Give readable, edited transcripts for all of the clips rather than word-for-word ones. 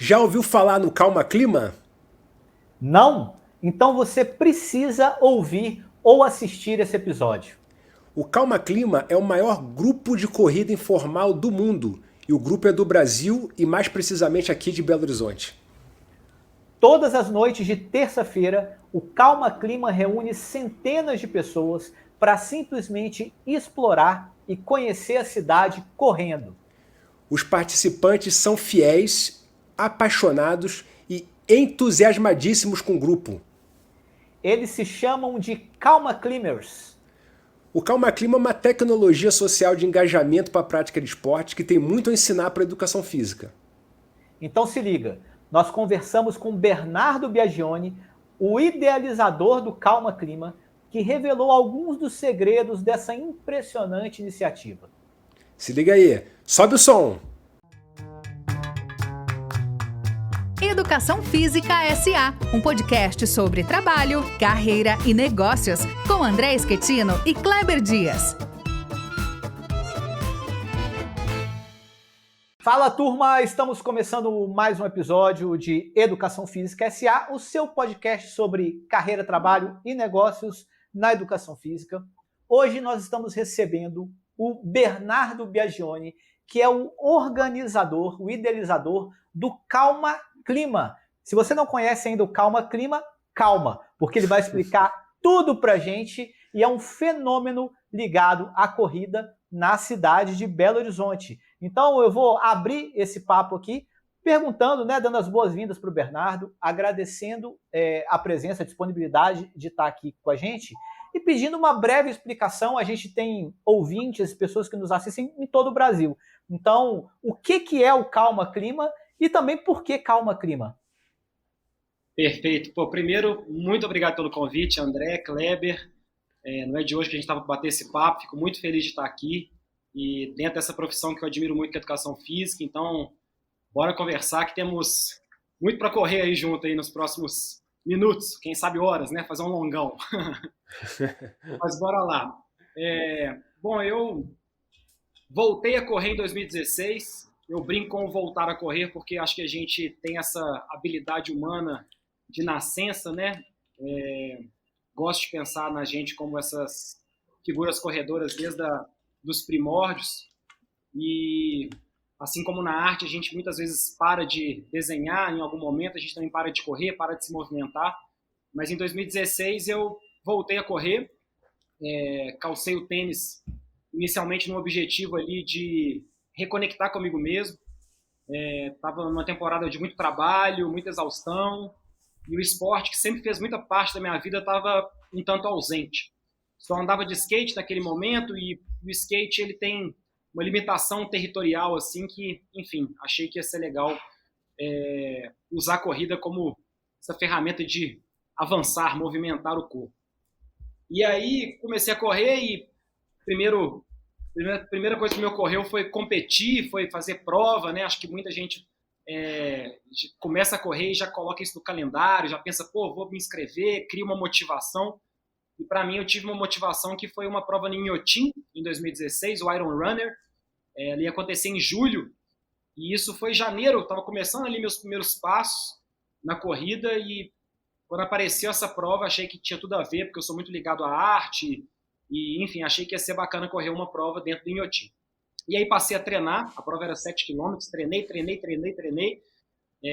Já ouviu falar no Calma Clima? Não? Então você precisa ouvir ou assistir esse episódio. O Calma Clima é o maior grupo de corrida informal do mundo. E o grupo é do Brasil e mais precisamente aqui de Belo Horizonte. Todas as noites de terça-feira, o Calma Clima reúne centenas de pessoas para simplesmente explorar e conhecer a cidade correndo. Os participantes são fiéis, apaixonados e entusiasmadíssimos com o grupo. Eles se chamam de Calma Climbers. O Calma Clima é uma tecnologia social de engajamento para a prática de esporte que tem muito a ensinar para a educação física. Então se liga, nós conversamos com Bernardo Biagioni, o idealizador do Calma Clima, que revelou alguns dos segredos dessa impressionante iniciativa. Se liga aí, sobe o som! Educação Física SA, um podcast sobre trabalho, carreira e negócios, com André Schettino e Kleber Dias. Fala turma, estamos começando mais um episódio de Educação Física SA, o seu podcast sobre carreira, trabalho e negócios na educação física. Hoje nós estamos recebendo o Bernardo Biagioni, que é o organizador, o idealizador do Calma Clima. Se você não conhece ainda o Calma Clima, calma, porque ele vai explicar tudo pra gente e é um fenômeno ligado à corrida na cidade de Belo Horizonte. Então eu vou abrir esse papo aqui perguntando, dando as boas-vindas para o Bernardo, agradecendo a presença, a disponibilidade de estar aqui com a gente e pedindo uma breve explicação. A gente tem ouvintes, pessoas que nos assistem em todo o Brasil. Então, o que é o Calma Clima e também por que Calma Clima? Perfeito. Primeiro, muito obrigado pelo convite, André, Kleber. Não é de hoje que a gente estava para bater esse papo. Fico muito feliz de estar aqui e dentro dessa profissão que eu admiro muito, que é a educação física. Então, bora conversar que temos muito para correr aí junto aí nos próximos minutos, quem sabe horas, né? Fazer um longão. Mas bora lá. Eu voltei a correr em 2016. Eu brinco com voltar a correr porque acho que a gente tem essa habilidade humana de nascença, né? Gosto de pensar na gente como essas figuras corredoras desde dos primórdios. E assim como na arte, a gente muitas vezes para de desenhar em algum momento, a gente também para de correr, para de se movimentar. Mas em 2016 eu voltei a correr, calcei o tênis inicialmente no objetivo ali de reconectar comigo mesmo. Estava numa temporada de muito trabalho, muita exaustão, e o esporte, que sempre fez muita parte da minha vida, estava um tanto ausente. Só andava de skate naquele momento, e o skate ele tem uma limitação territorial, assim, que, enfim, achei que ia ser legal usar a corrida como essa ferramenta de avançar, movimentar o corpo. E aí comecei a correr e primeira coisa que me ocorreu foi competir, foi fazer prova, né? Acho que muita gente começa a correr e já coloca isso no calendário, já pensa, vou me inscrever, cria uma motivação. E para mim eu tive uma motivação que foi uma prova em Inhotim, em 2016, o Iron Runner. Ele ia acontecer em julho, e isso foi em janeiro, eu estava começando ali meus primeiros passos na corrida, e quando apareceu essa prova, achei que tinha tudo a ver, porque eu sou muito ligado à arte, e enfim, achei que ia ser bacana correr uma prova dentro do Inhotim. E aí passei a treinar, a prova era 7 km, treinei,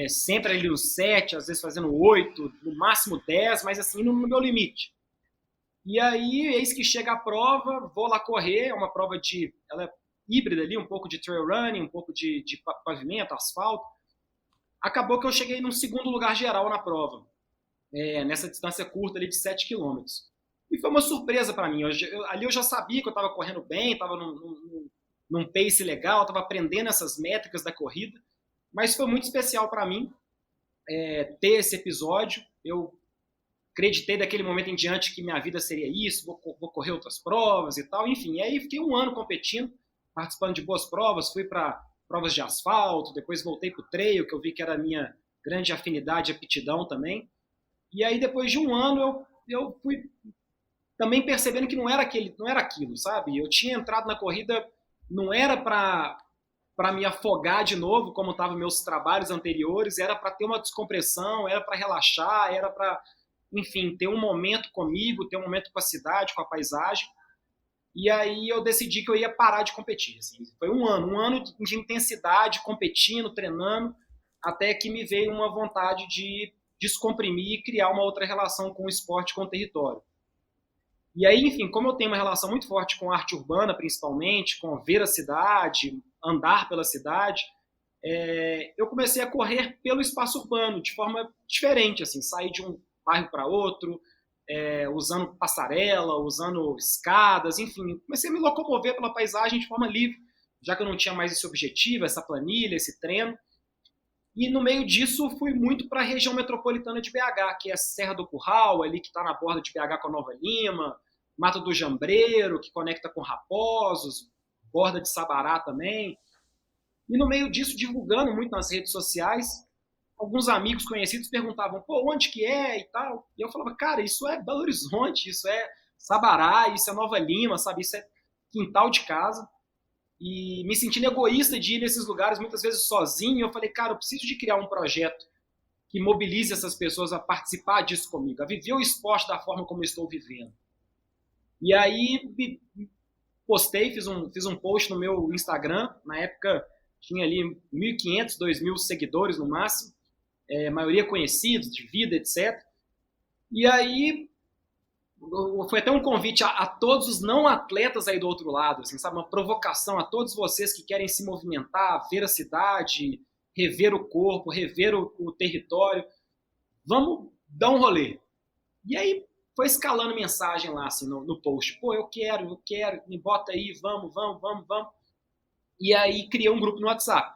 sempre ali nos 7, às vezes fazendo 8, no máximo 10, mas assim, no meu limite. E aí, eis que chega a prova, vou lá correr, é uma prova ela é híbrida ali, um pouco de trail running, um pouco de pavimento, asfalto. Acabou que eu cheguei num segundo lugar geral na prova, nessa distância curta ali de 7 km. E foi uma surpresa para mim. Ali eu já sabia que eu estava correndo bem, estava num pace legal, estava aprendendo essas métricas da corrida, mas foi muito especial para mim ter esse episódio. Eu acreditei daquele momento em diante que minha vida seria isso, vou correr outras provas e tal, enfim. E aí fiquei um ano competindo, participando de boas provas, fui para provas de asfalto, depois voltei para o trail, que eu vi que era a minha grande afinidade e aptidão também. E aí depois de um ano eu fui também percebendo que não era aquilo, sabe? Eu tinha entrado na corrida, não era para para me afogar de novo, como estavam meus trabalhos anteriores, era para ter uma descompressão, era para relaxar, era para, enfim, ter um momento comigo, ter um momento com a cidade, com a paisagem. E aí eu decidi que eu ia parar de competir. Assim. Foi um ano de intensidade, competindo, treinando, até que me veio uma vontade de descomprimir e criar uma outra relação com o esporte, com o território. E aí, enfim, como eu tenho uma relação muito forte com a arte urbana, principalmente, com ver a cidade, andar pela cidade, eu comecei a correr pelo espaço urbano, de forma diferente, assim, sair de um bairro para outro, usando passarela, usando escadas, enfim, comecei a me locomover pela paisagem de forma livre, já que eu não tinha mais esse objetivo, essa planilha, esse treino. E no meio disso fui muito para a região metropolitana de BH, que é a Serra do Curral, ali que está na borda de BH com a Nova Lima, Mata do Jambreiro, que conecta com Raposos, borda de Sabará também. E no meio disso, divulgando muito nas redes sociais, alguns amigos conhecidos perguntavam, pô, onde que é e tal. E eu falava, cara, isso é Belo Horizonte, isso é Sabará, isso é Nova Lima, sabe? Isso é quintal de casa. E me sentindo egoísta de ir nesses lugares, muitas vezes sozinho. Eu falei, cara, eu preciso de criar um projeto que mobilize essas pessoas a participar disso comigo, a viver o esporte da forma como eu estou vivendo. E aí postei, fiz um post no meu Instagram, na época tinha ali 1.500, 2.000 seguidores no máximo, maioria conhecidos, de vida, etc. E aí foi até um convite a todos os não atletas aí do outro lado, assim, sabe? Uma provocação a todos vocês que querem se movimentar, ver a cidade, rever o corpo, rever o território. Vamos dar um rolê. E aí foi escalando mensagem lá assim, no post. Pô, eu quero, me bota aí, vamos. E aí criei um grupo no WhatsApp.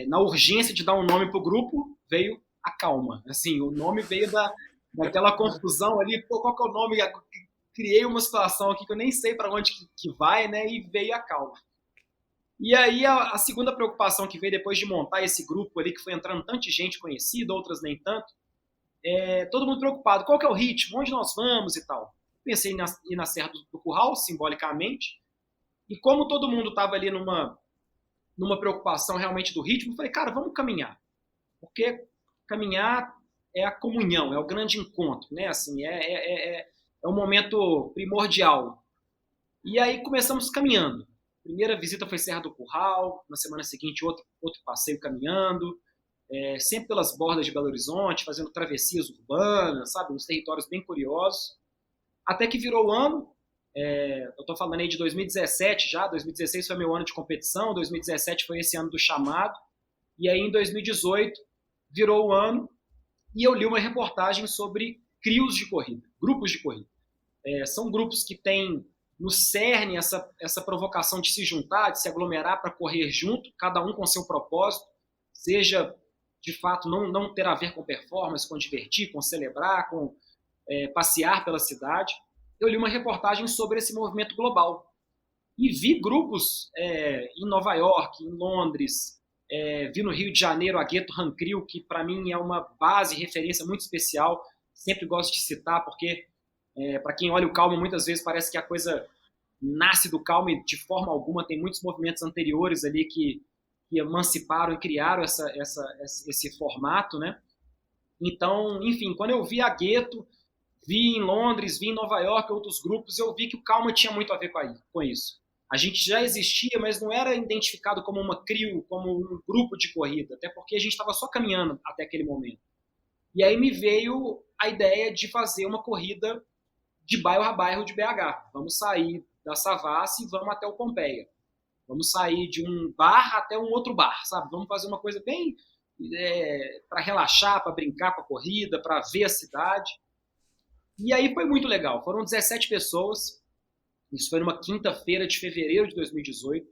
Na urgência de dar um nome pro grupo, veio a Calma. Assim, o nome veio daquela confusão ali, pô, qual que é o nome? Criei uma situação aqui que eu nem sei para onde que vai, né? E veio a Calma. E aí a segunda preocupação que veio depois de montar esse grupo ali, que foi entrando tanta gente conhecida, outras nem tanto, todo mundo preocupado, qual que é o ritmo, onde nós vamos e tal. Pensei em ir na Serra do Curral, simbolicamente, e como todo mundo estava ali numa preocupação realmente do ritmo, falei, cara, vamos caminhar, porque caminhar é a comunhão, é o grande encontro, né? Assim, é um momento primordial. E aí começamos caminhando. Primeira visita foi Serra do Curral, na semana seguinte outro passeio caminhando, sempre pelas bordas de Belo Horizonte, fazendo travessias urbanas, sabe, uns territórios bem curiosos. Até que virou o ano, eu estou falando aí de 2017 já, 2016 foi meu ano de competição, 2017 foi esse ano do chamado, e aí em 2018 virou o ano e eu li uma reportagem sobre crios de corrida, grupos de corrida. São grupos que têm no cerne essa provocação de se juntar, de se aglomerar para correr junto, cada um com seu propósito, seja de fato não ter a ver com performance, com divertir, com celebrar, com passear pela cidade. Eu li uma reportagem sobre esse movimento global e vi grupos em Nova York, em Londres, vi no Rio de Janeiro a Gueto Rancrio, que para mim é uma base, referência muito especial, sempre gosto de citar, porque para quem olha o Calma, muitas vezes parece que a coisa nasce do Calma e de forma alguma tem muitos movimentos anteriores ali que emanciparam e criaram esse formato, né? Então, enfim, quando eu vi a Gueto, vi em Londres, vi em Nova York outros grupos, eu vi que o Calma tinha muito a ver com isso. A gente já existia, mas não era identificado como uma CRIO, como um grupo de corrida, até porque a gente estava só caminhando até aquele momento. E aí me veio a ideia de fazer uma corrida de bairro a bairro de BH. Vamos sair da Savassi e vamos até o Pompeia. Vamos sair de um bar até um outro bar, sabe? Vamos fazer uma coisa bem para relaxar, para brincar com a corrida, para ver a cidade. E aí foi muito legal. Foram 17 pessoas. Isso foi numa quinta-feira de fevereiro de 2018.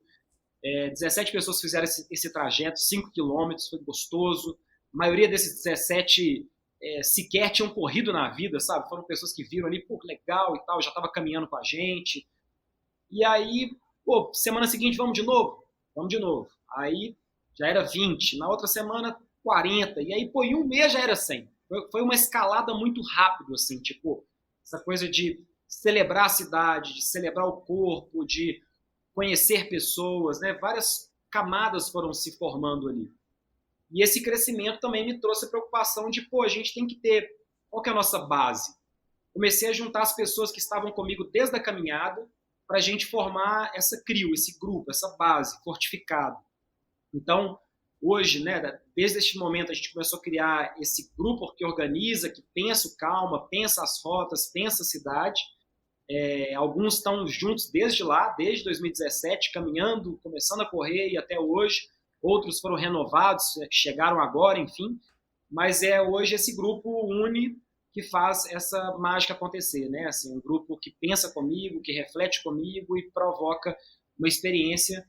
17 pessoas fizeram esse trajeto, 5 quilômetros, foi gostoso. A maioria desses 17 sequer tinham corrido na vida, sabe? Foram pessoas que viram ali, pô, legal e tal, já estava caminhando com a gente. E aí, pô, semana seguinte vamos de novo? Vamos de novo. Aí já era 20, na outra semana 40, e aí, pô, em um mês já era 100. Foi uma escalada muito rápido, assim, tipo, essa coisa de celebrar a cidade, de celebrar o corpo, de conhecer pessoas, né? Várias camadas foram se formando ali. E esse crescimento também me trouxe a preocupação de, a gente tem que ter, qual que é a nossa base? Comecei a juntar as pessoas que estavam comigo desde a caminhada para a gente formar essa CRIO, esse grupo, essa base, fortificado. Então, hoje, né, desde este momento, a gente começou a criar esse grupo que organiza, que pensa o Calma, pensa as rotas, pensa a cidade. Alguns estão juntos desde lá, desde 2017, caminhando, começando a correr e até hoje. Outros foram renovados, chegaram agora, enfim. Mas hoje esse grupo une que faz essa mágica acontecer, né? Assim, um grupo que pensa comigo, que reflete comigo e provoca uma experiência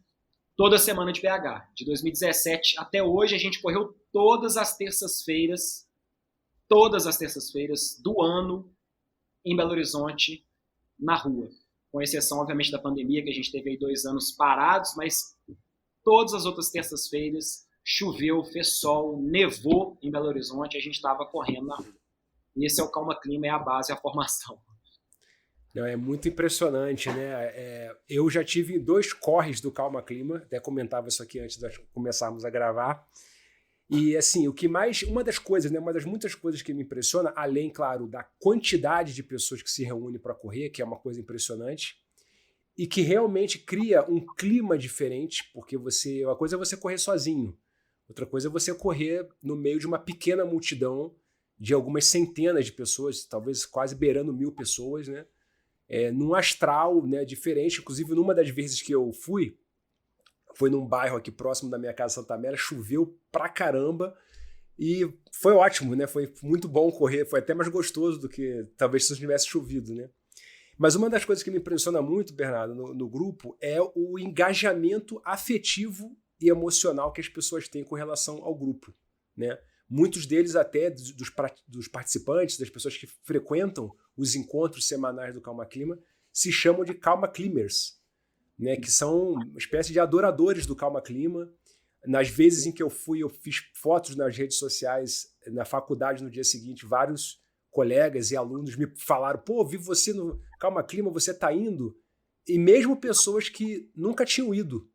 toda semana de BH. De 2017 até hoje, a gente correu todas as terças-feiras do ano em Belo Horizonte, na rua. Com exceção, obviamente, da pandemia, que a gente teve aí 2 anos parados, mas todas as outras terças-feiras choveu, fez sol, nevou em Belo Horizonte, a gente estava correndo na rua. E esse é o Calma Clima, é a base, a formação. Não, é muito impressionante, né? Eu já tive 2 corres do Calma Clima, até comentava isso aqui antes de começarmos a gravar. E assim, uma das coisas, né, uma das muitas coisas que me impressiona, além, claro, da quantidade de pessoas que se reúnem para correr, que é uma coisa impressionante, e que realmente cria um clima diferente, porque uma coisa é você correr sozinho, outra coisa é você correr no meio de uma pequena multidão de algumas centenas de pessoas, talvez quase beirando 1000 pessoas, né? Num astral, né, diferente. Inclusive, numa das vezes que eu fui, foi num bairro aqui próximo da minha casa, Santa Amélia, choveu pra caramba e foi ótimo, né? Foi muito bom correr, foi até mais gostoso do que talvez se não tivesse chovido, né? Mas uma das coisas que me impressiona muito, Bernardo, no grupo é o engajamento afetivo e emocional que as pessoas têm com relação ao grupo, né? Muitos deles até, dos participantes, das pessoas que frequentam os encontros semanais do Calma Clima, se chamam de Calma Climers, né? Que são uma espécie de adoradores do Calma Clima. Nas vezes em que eu fui, eu fiz fotos nas redes sociais, na faculdade no dia seguinte, vários colegas e alunos me falaram, vi você no Calma Clima, você tá indo? E mesmo pessoas que nunca tinham ido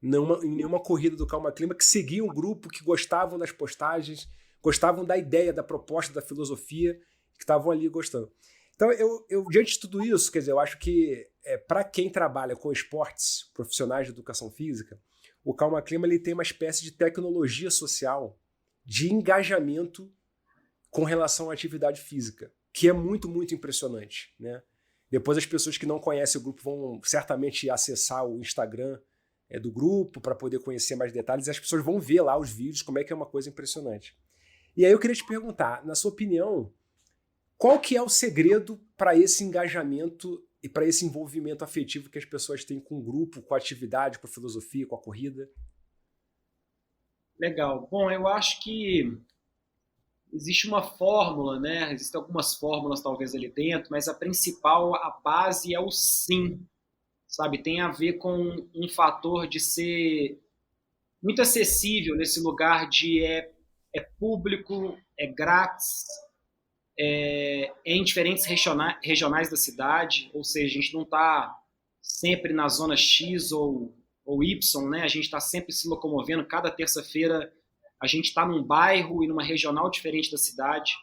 em nenhuma corrida do Calma Clima, que seguiam o grupo, que gostavam das postagens, gostavam da ideia, da proposta, da filosofia, que estavam ali gostando. Então, eu diante de tudo isso, quer dizer, eu acho que para quem trabalha com esportes profissionais de educação física, o Calma Clima ele tem uma espécie de tecnologia social de engajamento com relação à atividade física, que é muito, muito impressionante, né? Depois as pessoas que não conhecem o grupo vão certamente acessar o Instagram do grupo para poder conhecer mais detalhes, e as pessoas vão ver lá os vídeos, como é que é uma coisa impressionante. E aí eu queria te perguntar, na sua opinião, qual que é o segredo para esse engajamento e para esse envolvimento afetivo que as pessoas têm com o grupo, com a atividade, com a filosofia, com a corrida? Legal. Bom, eu acho que existe uma fórmula, né? Existem algumas fórmulas talvez ali dentro, mas a principal, a base é o sim, sabe? Tem a ver com um fator de ser muito acessível nesse lugar de é público, é grátis, em diferentes regionais da cidade, ou seja, a gente não está sempre na zona X ou Y, né? A gente está sempre se locomovendo, cada terça-feira a gente está num bairro e numa regional diferente da cidade,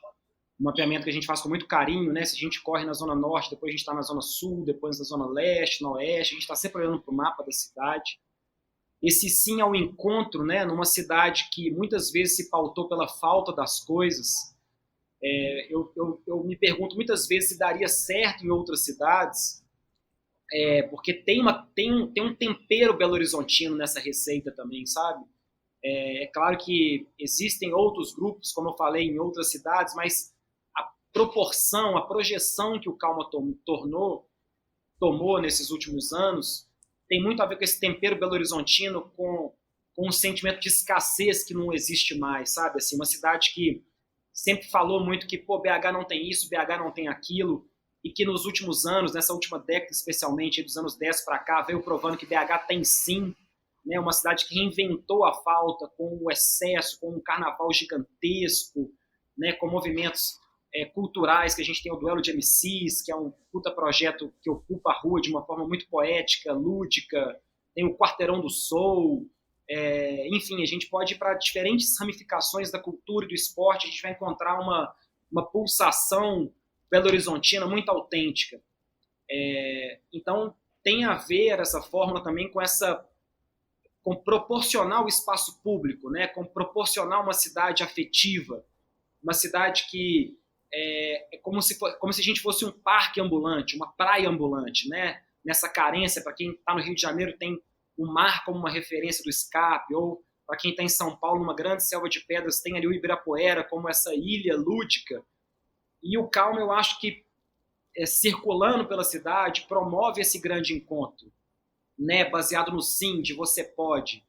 um mapeamento que a gente faz com muito carinho, né? Se a gente corre na zona norte, depois a gente está na zona sul, depois na zona leste, na oeste, a gente está sempre olhando para o mapa da cidade. Esse sim ao encontro, né? Numa cidade que muitas vezes se pautou pela falta das coisas. Eu me pergunto muitas vezes se daria certo em outras cidades, porque tem um tempero belo-horizontino nessa receita também, sabe? É claro que existem outros grupos, como eu falei, em outras cidades, mas a proporção, a projeção que o Calma tomou nesses últimos anos tem muito a ver com esse tempero belo-horizontino, com um sentimento de escassez que não existe mais, sabe? Assim, uma cidade que sempre falou muito que, BH não tem isso, BH não tem aquilo, e que nos últimos anos, nessa última década especialmente, dos anos 10 para cá, veio provando que BH tem sim, né? Uma cidade que reinventou a falta com o excesso, com um carnaval gigantesco, né? Com movimentos culturais, que a gente tem o Duelo de MCs, que é um puta projeto que ocupa a rua de uma forma muito poética, lúdica, tem o Quarteirão do Soul, Enfim, a gente pode ir para diferentes ramificações da cultura e do esporte, a gente vai encontrar uma pulsação belo-horizontina muito autêntica. Então, tem a ver essa fórmula também com proporcionar o espaço público, né? Com proporcionar uma cidade afetiva, uma cidade que é como se a gente fosse um parque ambulante, uma praia ambulante, né? Nessa carência, para quem está no Rio de Janeiro, tem o mar como uma referência do escape, ou para quem está em São Paulo, numa grande selva de pedras, tem ali o Ibirapuera como essa ilha lúdica. E o Calma, eu acho que circulando pela cidade, promove esse grande encontro, né? Baseado no sim, de você pode.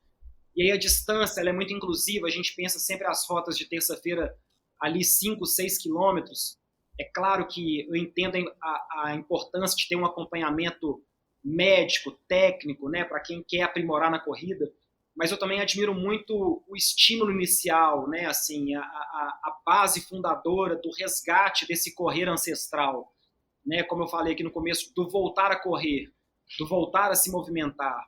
E aí a distância ela é muito inclusiva, a gente pensa sempre as rotas de terça-feira ali 5, 6 quilômetros. É claro que eu entendo a importância de ter um acompanhamento médico, técnico, né, para quem quer aprimorar na corrida, mas eu também admiro muito o estímulo inicial, né, assim, a base fundadora do resgate desse correr ancestral, né, como eu falei aqui no começo, do voltar a correr, do voltar a se movimentar.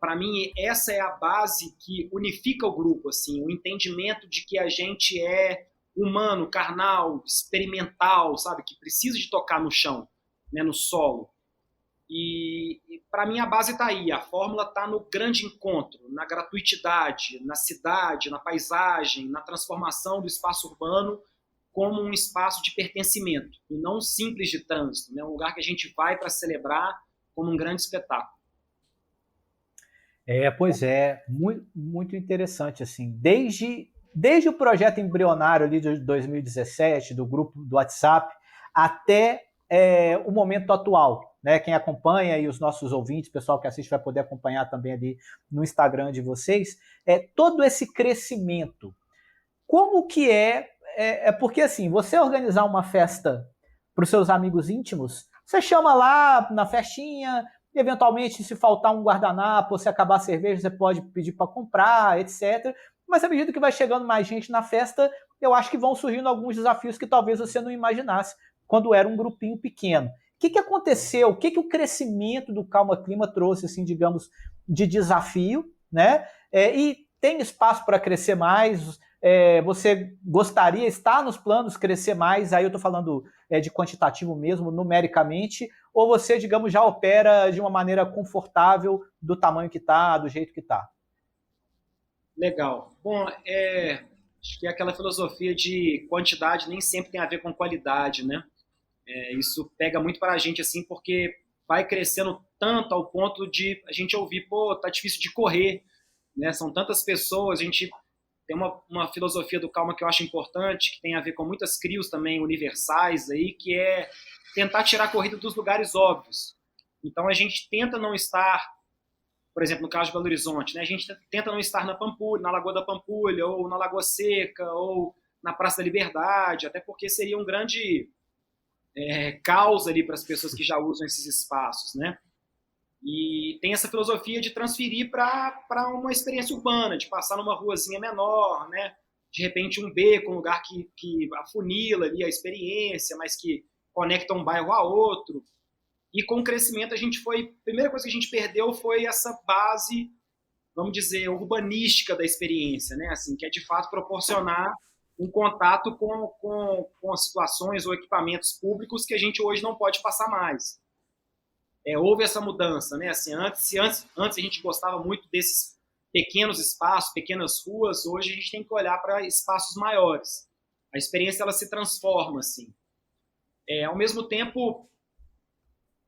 Para mim, essa é a base que unifica o grupo, assim, o entendimento de que a gente é humano, carnal, experimental, sabe, que precisa de tocar no chão, né, no solo. E para mim a base está aí, a fórmula está no grande encontro, na gratuitidade, na cidade, na paisagem, na transformação do espaço urbano como um espaço de pertencimento, e não simples de trânsito, né? Um lugar que a gente vai para celebrar como um grande espetáculo. Pois é, muito, muito interessante, assim, desde o projeto embrionário ali de 2017, do grupo do WhatsApp, até o momento atual, né? Quem acompanha e os nossos ouvintes, o pessoal que assiste vai poder acompanhar também ali no Instagram de vocês, todo esse crescimento. Como que porque assim, você organizar uma festa para os seus amigos íntimos, você chama lá na festinha, eventualmente se faltar um guardanapo, ou se acabar a cerveja, você pode pedir para comprar, etc. Mas à medida que vai chegando mais gente na festa, eu acho que vão surgindo alguns desafios que talvez você não imaginasse quando era um grupinho pequeno. O que aconteceu? O que o crescimento do Calma Clima trouxe, assim, digamos, de desafio, né? E tem espaço para crescer mais? Você gostaria, está nos planos crescer mais? Aí eu estou falando de quantitativo mesmo, numericamente, ou você, digamos, já opera de uma maneira confortável, do tamanho que está, do jeito que está? Legal. Bom, acho que é aquela filosofia de quantidade nem sempre tem a ver com qualidade, né? Isso pega muito para a gente, assim, porque vai crescendo tanto ao ponto de a gente ouvir, pô, tá difícil de correr, né? São tantas pessoas, a gente tem uma filosofia do Calma que eu acho importante, que tem a ver com muitas crios também universais aí, que é tentar tirar a corrida dos lugares óbvios. Então a gente tenta não estar, por exemplo, no caso de Belo Horizonte, né? A gente tenta não estar na Pampulha, na Lagoa da Pampulha, ou na Lagoa Seca, ou na Praça da Liberdade, até porque seria um grande caos ali para as pessoas que já usam esses espaços, né? E tem essa filosofia de transferir para uma experiência urbana, de passar numa ruazinha menor, né? De repente um beco, um lugar que afunila ali a experiência, mas que conecta um bairro a outro. E com o crescimento a primeira coisa que a gente perdeu foi essa base, vamos dizer, urbanística da experiência, né? Assim, que é de fato proporcionar um contato com situações ou equipamentos públicos que a gente hoje não pode passar mais. Houve essa mudança, né? Assim, antes a gente gostava muito desses pequenos espaços, pequenas ruas, hoje a gente tem que olhar para espaços maiores. A experiência ela se transforma, assim. Ao mesmo tempo,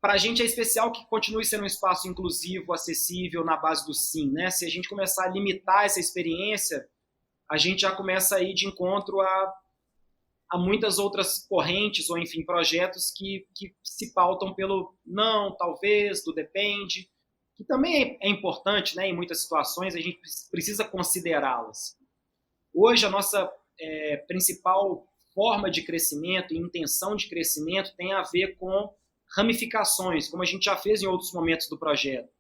para a gente é especial que continue sendo um espaço inclusivo, acessível, na base do sim, né? Se a gente começar a limitar essa experiência, a gente já começa a ir de encontro a muitas outras correntes, ou enfim, projetos que se pautam pelo não, talvez, do depende, que também é importante, né? Em muitas situações, a gente precisa considerá-las. Hoje, a nossa principal forma de crescimento e intenção de crescimento tem a ver com ramificações, como a gente já fez em outros momentos do projeto,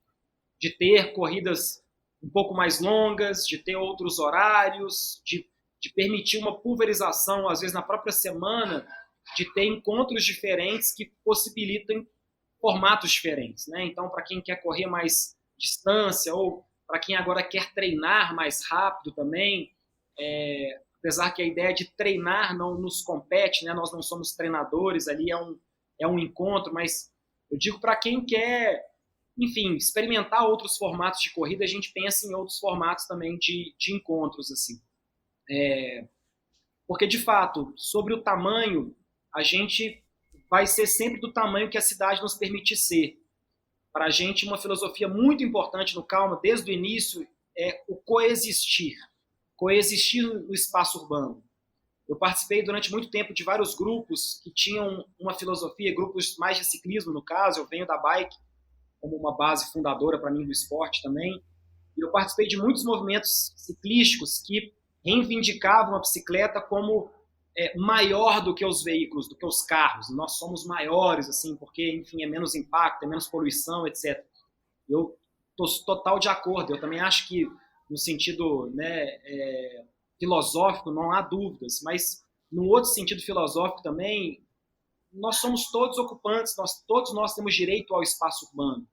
de ter corridas um pouco mais longas, de ter outros horários, de permitir uma pulverização, às vezes na própria semana, de ter encontros diferentes que possibilitem formatos diferentes, né? Então, para quem quer correr mais distância ou para quem agora quer treinar mais rápido também, apesar que a ideia de treinar não nos compete, né? Nós não somos treinadores, ali é um encontro, mas eu digo para quem quer, enfim, experimentar outros formatos de corrida, a gente pensa em outros formatos também de encontros, assim. Porque, de fato, sobre o tamanho, a gente vai ser sempre do tamanho que a cidade nos permite ser. Para a gente, uma filosofia muito importante no Calma, desde o início, é o coexistir. Coexistir no espaço urbano. Eu participei durante muito tempo de vários grupos que tinham uma filosofia, grupos mais de ciclismo, no caso. Eu venho da bike como uma base fundadora para mim do esporte também. E eu participei de muitos movimentos ciclísticos que reivindicavam a bicicleta como maior do que os veículos, do que os carros. Nós somos maiores, assim, porque, enfim, é menos impacto, é menos poluição, etc. Eu estou total de acordo. Eu também acho que, no sentido, né, filosófico, não há dúvidas, mas no outro sentido filosófico também, nós somos todos ocupantes, todos nós temos direito ao espaço urbano.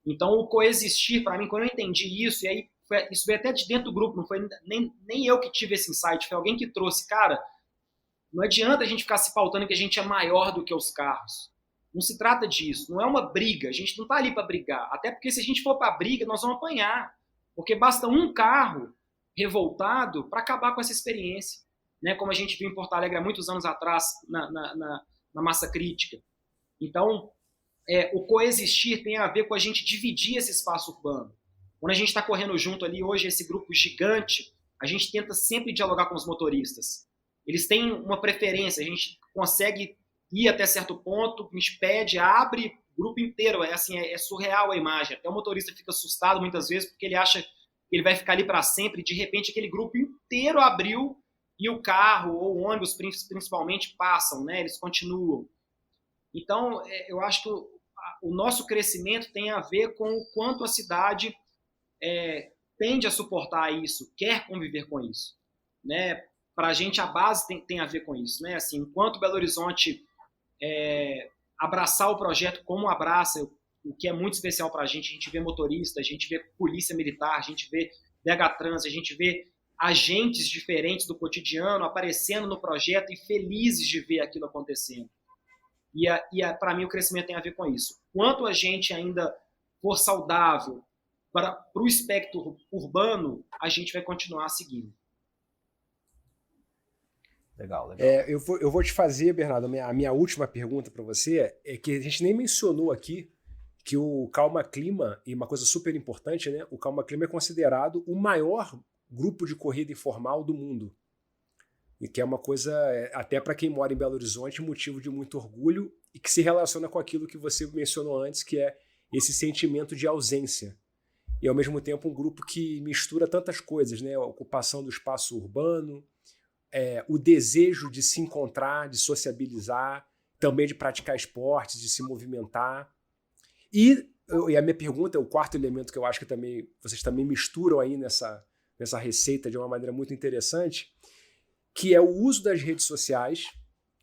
Então, o coexistir, para mim, quando eu entendi isso, e aí isso veio até de dentro do grupo, não foi nem eu que tive esse insight, foi alguém que trouxe, cara, não adianta a gente ficar se pautando que a gente é maior do que os carros. Não se trata disso, não é uma briga, a gente não está ali para brigar, até porque se a gente for para briga, nós vamos apanhar, porque basta um carro revoltado para acabar com essa experiência, né? Como a gente viu em Porto Alegre há muitos anos atrás, na massa crítica. Então, o coexistir tem a ver com a gente dividir esse espaço urbano. Quando a gente está correndo junto ali, hoje, esse grupo gigante, a gente tenta sempre dialogar com os motoristas. Eles têm uma preferência, a gente consegue ir até certo ponto, a gente pede, abre o grupo inteiro, é surreal a imagem. Até o motorista fica assustado muitas vezes, porque ele acha que ele vai ficar ali para sempre, e de repente aquele grupo inteiro abriu e o carro ou o ônibus, principalmente, passam, né? Eles continuam. Então, eu acho que o nosso crescimento tem a ver com o quanto a cidade tende a suportar isso, quer conviver com isso, né? Para a gente, a base tem a ver com isso, né? Assim, enquanto Belo Horizonte abraçar o projeto como abraça, o que é muito especial para a gente vê motorista, a gente vê polícia militar, a gente vê DHTrans, a gente vê agentes diferentes do cotidiano aparecendo no projeto e felizes de ver aquilo acontecendo. E para mim, o crescimento tem a ver com isso. Quanto a gente ainda for saudável para o espectro urbano, a gente vai continuar seguindo. Legal. Eu vou te fazer, Bernardo, a minha última pergunta para você é que a gente nem mencionou aqui que o Calma Clima, e uma coisa super importante, né? O Calma Clima é considerado o maior grupo de corrida informal do mundo. E que é uma coisa, até para quem mora em Belo Horizonte, motivo de muito orgulho e que se relaciona com aquilo que você mencionou antes, que é esse sentimento de ausência. E, ao mesmo tempo, um grupo que mistura tantas coisas, né? A ocupação do espaço urbano, o desejo de se encontrar, de sociabilizar, também de praticar esportes, de se movimentar. E a minha pergunta, o quarto elemento que eu acho que vocês também misturam aí nessa receita de uma maneira muito interessante, que é o uso das redes sociais,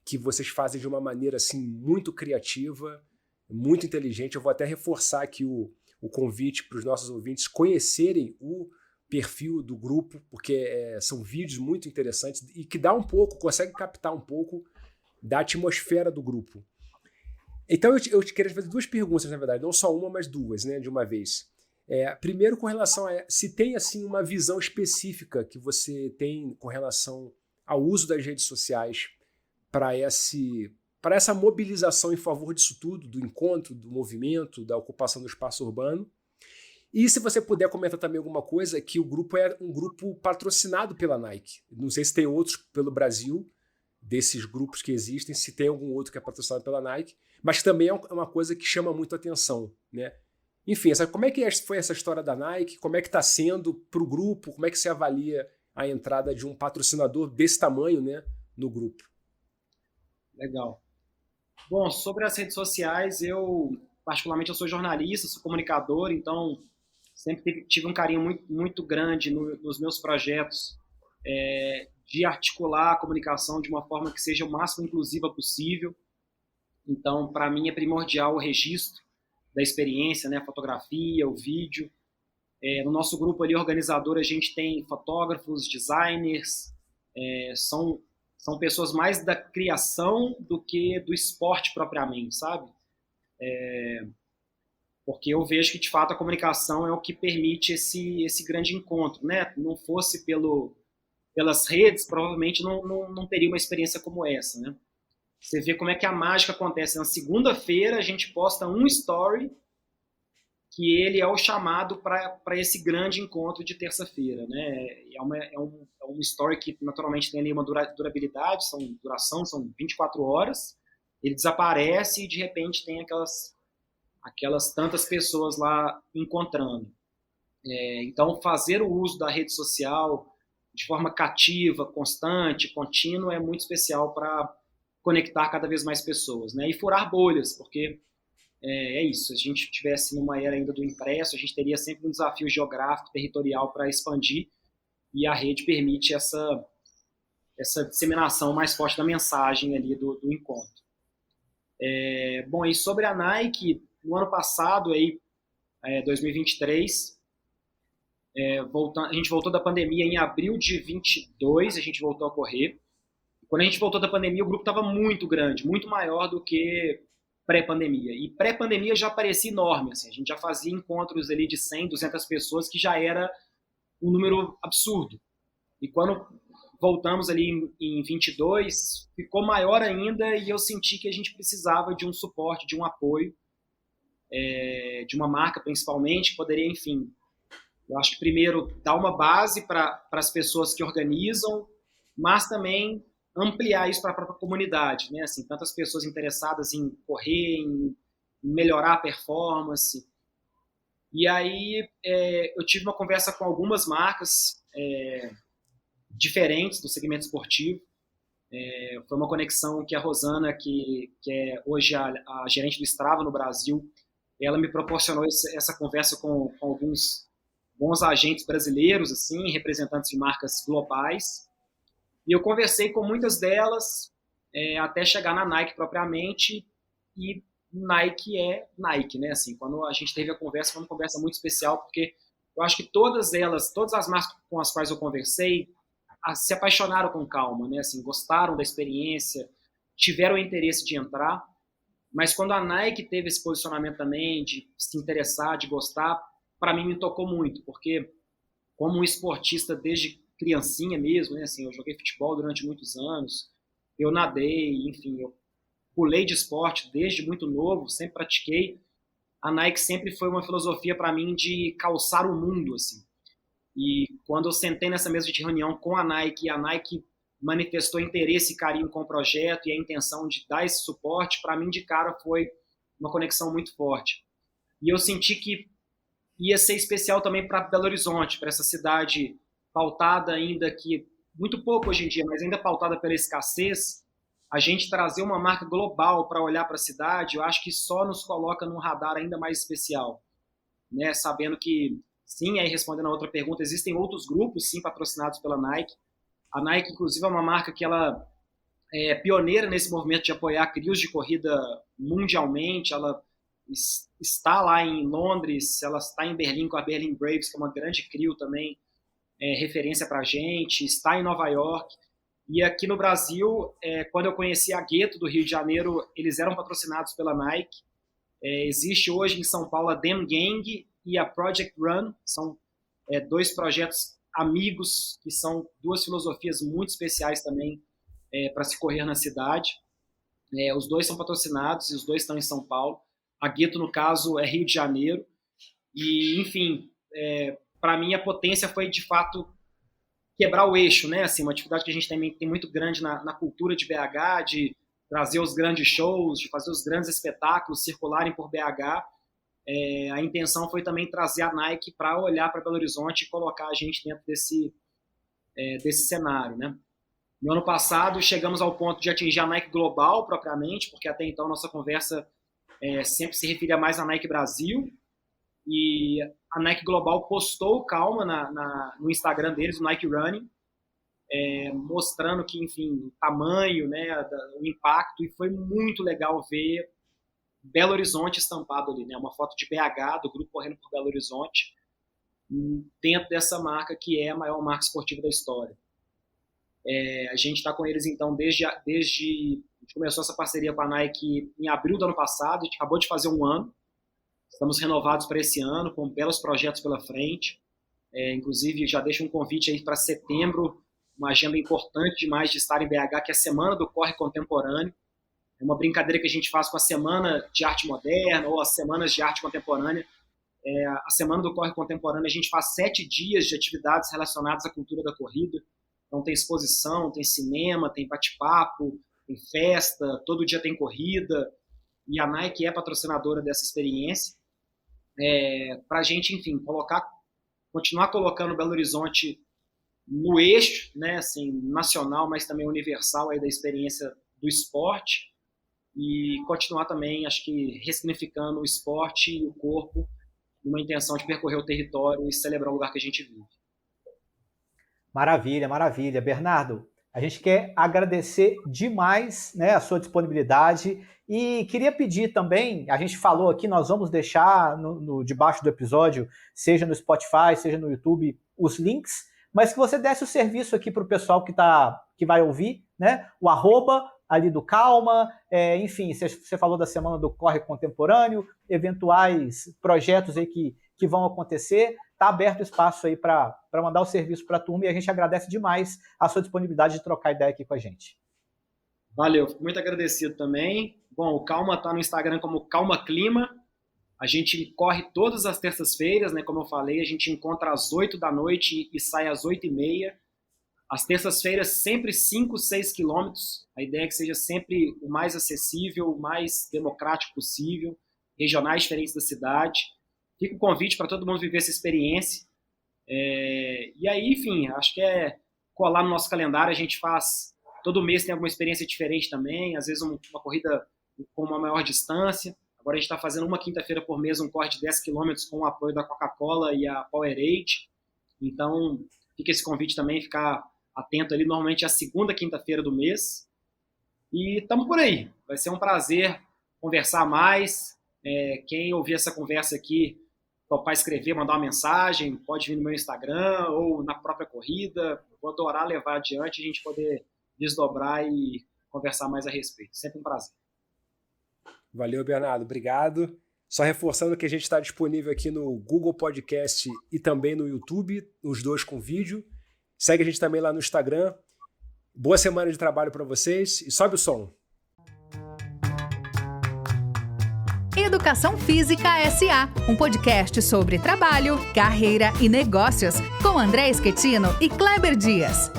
que vocês fazem de uma maneira assim, muito criativa, muito inteligente. Eu vou até reforçar aqui o convite para os nossos ouvintes conhecerem o perfil do grupo, porque são vídeos muito interessantes e que consegue captar um pouco da atmosfera do grupo. Então eu queria fazer duas perguntas, na verdade, não só uma, mas duas, né, de uma vez. Primeiro, com relação a se tem assim, uma visão específica que você tem com relação ao uso das redes sociais para essa mobilização em favor disso tudo, do encontro, do movimento, da ocupação do espaço urbano. E se você puder comentar também alguma coisa, que o grupo é um grupo patrocinado pela Nike. Não sei se tem outros pelo Brasil, desses grupos que existem, se tem algum outro que é patrocinado pela Nike, mas também é uma coisa que chama muito atenção, né? Enfim, como é que foi essa história da Nike? Como é que está sendo para o grupo? Como é que você avalia a entrada de um patrocinador desse tamanho, né, no grupo? Legal. Bom, sobre as redes sociais, particularmente, eu sou jornalista, sou comunicador, então sempre tive um carinho muito, muito grande nos meus projetos de articular a comunicação de uma forma que seja o máximo inclusiva possível. Então, para mim, é primordial o registro da experiência, né, a fotografia, o vídeo. No nosso grupo ali, organizador, a gente tem fotógrafos, designers, são pessoas mais da criação do que do esporte propriamente, sabe? Porque eu vejo que, de fato, a comunicação é o que permite esse grande encontro, né? Não fosse pelas redes, provavelmente não teria uma experiência como essa, né? Você vê como é que a mágica acontece. Na segunda-feira, a gente posta um story que ele é o chamado para esse grande encontro de terça-feira, né? É um story que, naturalmente, tem ali uma durabilidade, são 24 horas, ele desaparece e, de repente, tem aquelas tantas pessoas lá encontrando. Então, fazer o uso da rede social de forma cativa, constante, contínua, é muito especial para conectar cada vez mais pessoas, né? E furar bolhas, porque é isso, se a gente estivesse numa era ainda do impresso, a gente teria sempre um desafio geográfico, territorial para expandir, e a rede permite essa disseminação mais forte da mensagem ali do encontro. Bom, e sobre a Nike, no ano passado, 2023, a gente voltou da pandemia em abril de 22, a gente voltou a correr. Quando a gente voltou da pandemia, o grupo estava muito grande, muito maior do que pré-pandemia. E pré-pandemia já parecia enorme, assim, a gente já fazia encontros ali de 100, 200 pessoas, que já era um número absurdo. E quando voltamos ali em 22, ficou maior ainda, e eu senti que a gente precisava de um suporte, de um apoio, de uma marca principalmente, que poderia, enfim, eu acho que primeiro dar uma base para as pessoas que organizam, mas também ampliar isso para a própria comunidade, né? Assim, tantas pessoas interessadas em correr, em melhorar a performance. E aí eu tive uma conversa com algumas marcas diferentes do segmento esportivo. Foi uma conexão que a Rosana, que é hoje a gerente do Strava no Brasil, ela me proporcionou essa conversa com alguns bons agentes brasileiros, assim, representantes de marcas globais. E eu conversei com muitas delas até chegar na Nike propriamente, e Nike é Nike, né? Assim, quando a gente teve a conversa, foi uma conversa muito especial, porque eu acho que todas as marcas com as quais eu conversei, se apaixonaram com Calma, né? Assim, gostaram da experiência, tiveram interesse de entrar, mas quando a Nike teve esse posicionamento também de se interessar, de gostar, para mim me tocou muito, porque como um esportista desde criancinha mesmo, né? Assim, eu joguei futebol durante muitos anos, eu nadei, enfim, eu pulei de esporte desde muito novo, sempre pratiquei. A Nike sempre foi uma filosofia para mim de calçar o mundo, assim. E quando eu sentei nessa mesa de reunião com a Nike manifestou interesse e carinho com o projeto e a intenção de dar esse suporte, para mim de cara foi uma conexão muito forte. E eu senti que ia ser especial também para Belo Horizonte, para essa cidade pautada ainda que, muito pouco hoje em dia, mas ainda pautada pela escassez, a gente trazer uma marca global para olhar para a cidade, eu acho que só nos coloca num radar ainda mais especial, né? Sabendo que, sim, aí respondendo a outra pergunta, existem outros grupos, sim, patrocinados pela Nike. A Nike, inclusive, é uma marca que ela é pioneira nesse movimento de apoiar crios de corrida mundialmente. Ela está lá em Londres, ela está em Berlim com a Berlin Braves, que é uma grande crio também, referência para a gente, está em Nova York. E aqui no Brasil, quando eu conheci a Gueto do Rio de Janeiro, eles eram patrocinados pela Nike. Existe hoje em São Paulo a Dem Gang e a Project Run, são dois projetos amigos, que são duas filosofias muito especiais também para se correr na cidade. Os dois são patrocinados e os dois estão em São Paulo. A Gueto, no caso, é Rio de Janeiro. E, enfim, para mim a potência foi, de fato, quebrar o eixo, né? Assim, uma atividade que a gente também tem muito grande na cultura de BH, de trazer os grandes shows, de fazer os grandes espetáculos circularem por BH. A intenção foi também trazer a Nike para olhar para Belo Horizonte e colocar a gente dentro desse cenário, né? No ano passado, chegamos ao ponto de atingir a Nike Global propriamente, porque até então nossa conversa sempre se referia mais à Nike Brasil, e a Nike Global postou Calma no Instagram deles, o Nike Running, mostrando que, enfim, o tamanho, né, o impacto, e foi muito legal ver Belo Horizonte estampado ali, né, uma foto de BH, do grupo correndo por Belo Horizonte, dentro dessa marca que é a maior marca esportiva da história. A gente está com eles, então, desde a gente começou essa parceria com a Nike em abril do ano passado, a gente acabou de fazer um ano, estamos renovados para esse ano, com belos projetos pela frente, inclusive já deixo um convite aí para setembro, uma agenda importante demais de estar em BH, que é a Semana do Corre Contemporâneo. É uma brincadeira que a gente faz com a Semana de Arte Moderna ou as Semanas de Arte Contemporânea. A Semana do Corre Contemporâneo, a gente faz 7 dias de atividades relacionadas à cultura da corrida. Então tem exposição, tem cinema, tem bate-papo, tem festa, todo dia tem corrida. E a Nike é patrocinadora dessa experiência. Para a gente, enfim, continuar colocando Belo Horizonte no eixo, né, assim, nacional, mas também universal aí da experiência do esporte, e continuar também, acho que, ressignificando o esporte e o corpo, numa intenção de percorrer o território e celebrar o lugar que a gente vive. Maravilha, maravilha. Bernardo, a gente quer agradecer demais, né, a sua disponibilidade e queria pedir também, a gente falou aqui, nós vamos deixar debaixo do episódio, seja no Spotify, seja no YouTube, os links, mas que você desse o serviço aqui para o pessoal que vai ouvir, né? O @ ali do Calma, enfim, você falou da Semana do Corre Contemporâneo, eventuais projetos aí que vão acontecer, está aberto o espaço aí para mandar o serviço para a turma e a gente agradece demais a sua disponibilidade de trocar ideia aqui com a gente. Valeu, fico muito agradecido também. Bom, o Calma está no Instagram como Calma Clima. A gente corre todas as terças-feiras, né? Como eu falei, a gente encontra às 8 da noite e sai às 8h30. As terças-feiras sempre 5, 6 quilômetros. A ideia é que seja sempre o mais acessível, o mais democrático possível, regionais diferentes da cidade. Fica o convite para todo mundo viver essa experiência. E aí, enfim, acho que colar no nosso calendário. A gente faz, todo mês tem alguma experiência diferente também, às vezes uma corrida com uma maior distância. Agora a gente está fazendo uma quinta-feira por mês um corre de 10 km com o apoio da Coca-Cola e a Powerade. Então, fica esse convite também, ficar atento ali. Normalmente é a segunda quinta-feira do mês. E estamos por aí. Vai ser um prazer conversar mais. Quem ouvir essa conversa aqui, topar escrever, mandar uma mensagem, pode vir no meu Instagram ou na própria corrida. Vou adorar levar adiante e a gente poder desdobrar e conversar mais a respeito. Sempre um prazer. Valeu, Bernardo. Obrigado. Só reforçando que a gente está disponível aqui no Google Podcast e também no YouTube, os dois com vídeo. Segue a gente também lá no Instagram. Boa semana de trabalho para vocês e sobe o som. Educação Física S.A., um podcast sobre trabalho, carreira e negócios, com André Schettino e Kleber Dias.